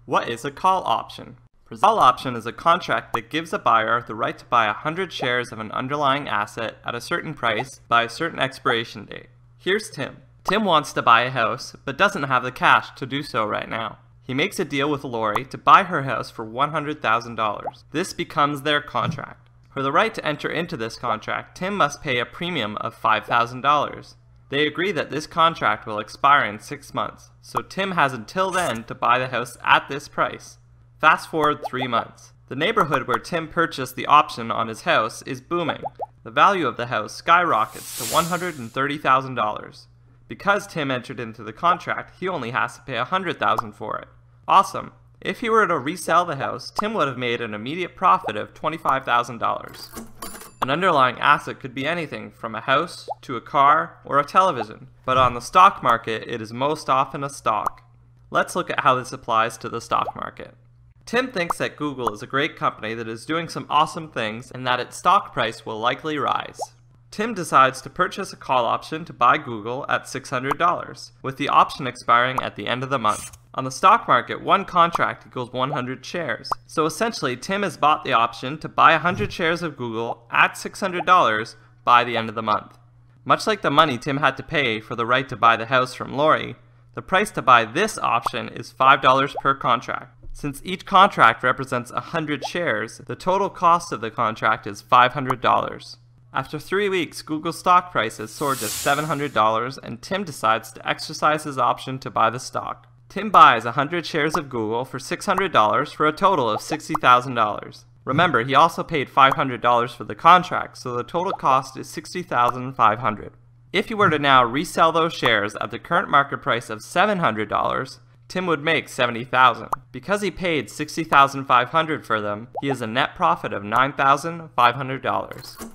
What is a call option? A call option is a contract that gives a buyer the right to buy 100 shares of an underlying asset at a certain price by a certain expiration date. Here's Tim. Tim wants to buy a house, but doesn't have the cash to do so right now. He makes a deal with Lori to buy her house for $100,000. This becomes their contract. For the right to enter into this contract, Tim must pay a premium of $5,000. They agree that this contract will expire in 6 months, so Tim has until then to buy the house at this price. Fast forward 3 months. The neighborhood where Tim purchased the option on his house is booming. The value of the house skyrockets to $130,000. Because Tim entered into the contract, he only has to pay $100,000 for it. Awesome! If he were to resell the house, Tim would have made an immediate profit of $25,000. An underlying asset could be anything from a house to a car or a television, but on the stock market it is most often a stock. Let's look at how this applies to the stock market. Tim thinks that Google is a great company that is doing some awesome things and that its stock price will likely rise. Tim decides to purchase a call option to buy Google at $600, with the option expiring at the end of the month. On the stock market, one contract equals 100 shares. So essentially, Tim has bought the option to buy 100 shares of Google at $600 by the end of the month. Much like the money Tim had to pay for the right to buy the house from Lori, the price to buy this option is $5 per contract. Since each contract represents 100 shares, the total cost of the contract is $500. After 3 weeks, Google's stock price has soared to $700 and Tim decides to exercise his option to buy the stock. Tim buys 100 shares of Google for $600 for a total of $60,000. Remember, he also paid $500 for the contract, so the total cost is $60,500. If he were to now resell those shares at the current market price of $700, Tim would make $70,000. Because he paid $60,500 for them, he has a net profit of $9,500.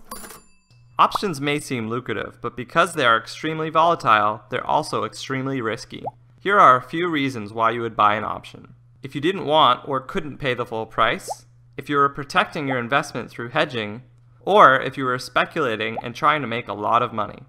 Options may seem lucrative, but because they are extremely volatile, they're also extremely risky. Here are a few reasons why you would buy an option. If you didn't want or couldn't pay the full price, if you were protecting your investment through hedging, or if you were speculating and trying to make a lot of money.